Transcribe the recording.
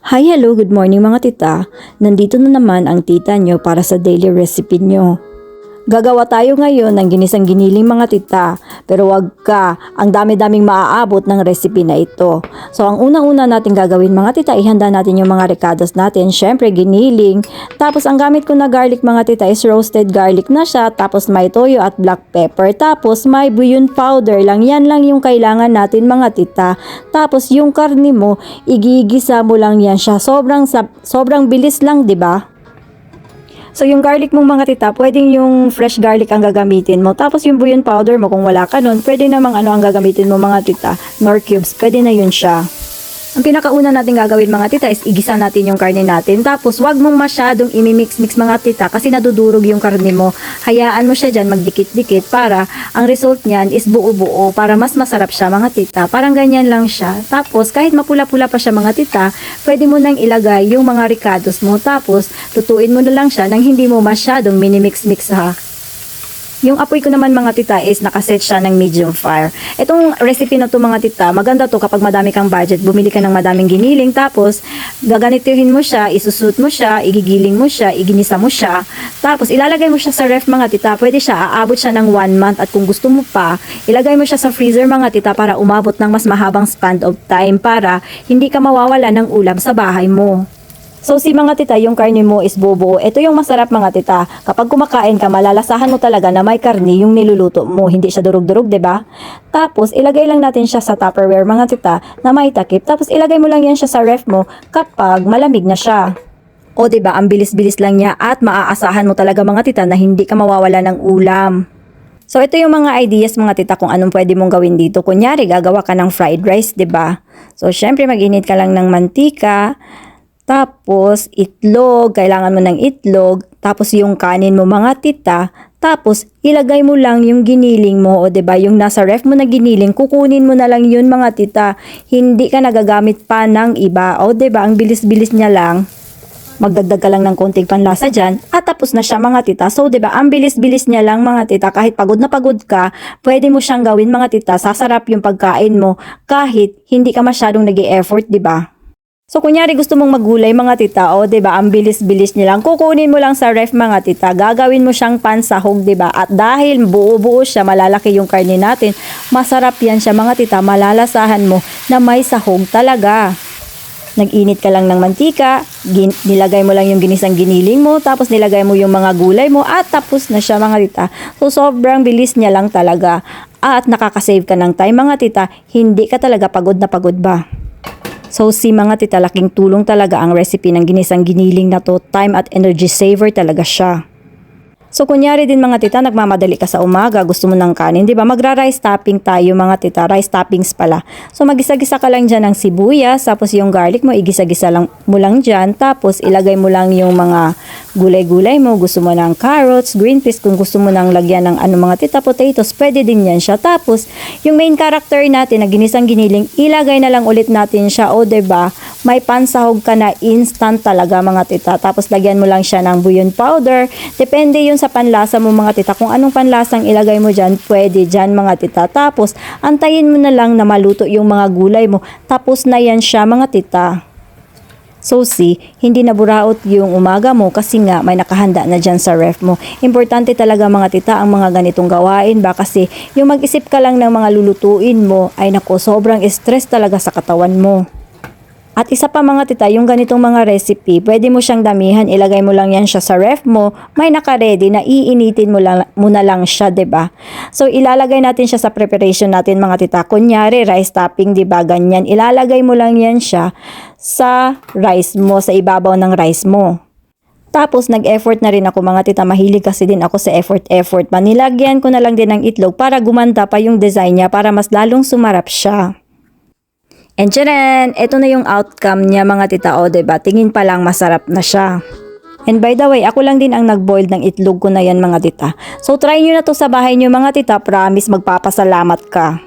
Hi, hello, good morning mga tita. Nandito na naman ang tita nyo para sa daily recipe nyo. Gagawa tayo ngayon ng ginisang giniling mga tita, pero wag ka, ang dami-daming maaabot ng recipe na ito. So ang unang-una natin gagawin mga tita, ihanda natin yung mga ricados natin, syempre giniling. Tapos ang gamit ko na garlic mga tita is roasted garlic na siya, tapos may toyo at black pepper, tapos may bouillon powder lang, yan lang yung kailangan natin mga tita. Tapos yung karne mo, igigisa mo lang yan siya, sobrang bilis lang 'di ba? So yung garlic mong mga tita, pwedeng yung fresh garlic ang gagamitin mo. Tapos yung bouillon powder mo, kung wala ka nun, pwede namang ano ang gagamitin mo mga tita, Knorr cubes, pwede na yun siya. Ang pinakauna natin gagawin mga tita is igisa natin yung karne natin. Tapos wag mong masyadong imimix-mix mga tita kasi nadudurog yung karne mo. Hayaan mo siya dyan magdikit-dikit para ang result niyan is buo-buo para mas masarap siya mga tita. Parang ganyan lang siya. Tapos kahit mapula-pula pa siya mga tita, pwede mo nang ilagay yung mga ricados mo. Tapos tutuin mo na lang siya nang hindi mo masyadong minimix-mix ha. Yung apoy ko naman mga tita is nakaset siya ng medium fire. Itong recipe na to mga tita, maganda to kapag madami kang budget. Bumili ka ng madaming giniling, tapos gaganituhin mo siya, isusut mo siya, igigiling mo siya, iginisa mo siya. Tapos ilalagay mo siya sa ref mga tita. Pwede siya, aabot siya ng 1 month. At kung gusto mo pa, ilagay mo siya sa freezer mga tita para umabot ng mas mahabang span of time para hindi ka mawawala ng ulam sa bahay mo. So si mga tita, yung karne mo is buo-buo. Ito yung masarap mga tita. Kapag kumakain ka, malalasahan mo talaga na may karne yung niluluto mo. Hindi siya durog-durog, 'di ba? Tapos ilagay lang natin siya sa Tupperware mga tita na may takip. Tapos ilagay mo lang yan siya sa ref mo kapag malamig na siya. O 'di ba, ang bilis-bilis lang niya at maaasahan mo talaga mga tita na hindi ka mawawala ng ulam. So ito yung mga ideas mga tita kung anong pwede mong gawin dito. Kunyari, gagawa ka ng fried rice, 'di ba? So syempre mag-init ka lang ng mantika. Tapos, itlog, kailangan mo ng itlog, tapos yung kanin mo mga tita, tapos ilagay mo lang yung giniling mo, o 'di ba, yung nasa ref mo na giniling, kukunin mo na lang yun mga tita. Hindi ka nagagamit pa ng iba, o 'di ba, ang bilis-bilis niya lang. Magdagdag ka lang ng konting panlasa dyan, at tapos na siya mga tita. So 'di ba, ang bilis-bilis niya lang mga tita, kahit pagod na pagod ka, pwede mo siyang gawin mga tita, sasarap yung pagkain mo, kahit hindi ka masyadong nag-e-effort, 'di ba? So, kunyari gusto mong maggulay mga tita, o 'di ba, ang bilis-bilis niya lang. Kukunin mo lang sa ref mga tita, gagawin mo siyang pansahog, 'di ba? At dahil buo-buo siya, malalaki yung karne natin, masarap yan siya mga tita, malalasahan mo na may sahog talaga. Nag-init ka lang ng mantika, nilagay mo lang yung ginisang giniling mo, tapos nilagay mo yung mga gulay mo, at tapos na siya mga tita. So, sobrang bilis niya lang talaga. At nakakasave ka ng time mga tita, hindi ka talaga pagod na pagod ba? So si mga tita, laking tulong talaga ang recipe ng ginisang giniling na to. Time at energy saver talaga siya. So kunyari din mga tita, nagmamadali ka sa umaga, gusto mo ng kanin, 'di ba? Magra-rice topping tayo mga tita, rice toppings pala. So magisa-gisa ka lang diyan ng sibuyas, tapos yung garlic mo igisa-gisa lang mo lang diyan, tapos ilagay mo lang yung mga gulay-gulay mo, gusto mo ng carrots, green peas, kung gusto mo nang lagyan ng ano mga tita, potatoes, pwede din yan siya. Tapos yung main character natin na ginisang giniling, ilagay na lang ulit natin siya, o 'di ba? May pansahog ka na instant talaga mga tita. Tapos lagyan mo lang siya ng bouillon powder. Depende yun sa panlasa mo mga tita. Kung anong panlasang ilagay mo dyan, pwede dyan mga tita. Tapos, antayin mo na lang na maluto yung mga gulay mo. Tapos na yan siya mga tita. So see, hindi na buraot yung umaga mo kasi nga may nakahanda na dyan sa ref mo. Importante talaga mga tita ang mga ganitong gawain ba, kasi yung mag-isip ka lang ng mga lulutuin mo, ay nako, sobrang stress talaga sa katawan mo. At isa pa mga tita, yung ganitong mga recipe, pwede mo siyang damihan, ilagay mo lang yan siya sa ref mo, may naka-ready na iinitin mo na lang siya, 'di ba? So ilalagay natin siya sa preparation natin mga tita. Kunyari rice topping, 'di ba? Ganyan, ilalagay mo lang yan siya sa rice mo, sa ibabaw ng rice mo. Tapos nag-effort na rin ako mga tita, mahilig kasi din ako sa effort. Manilagyan ko na lang din ng itlog para gumanda pa yung design niya, para mas lalong sumarap siya. And tcharan! Ito na yung outcome niya mga tita, o 'di ba? Tingin pa lang masarap na siya. And by the way, ako lang din ang nag-boil ng itlog ko na yan mga tita. So try nyo na to sa bahay nyo mga tita, promise magpapasalamat ka.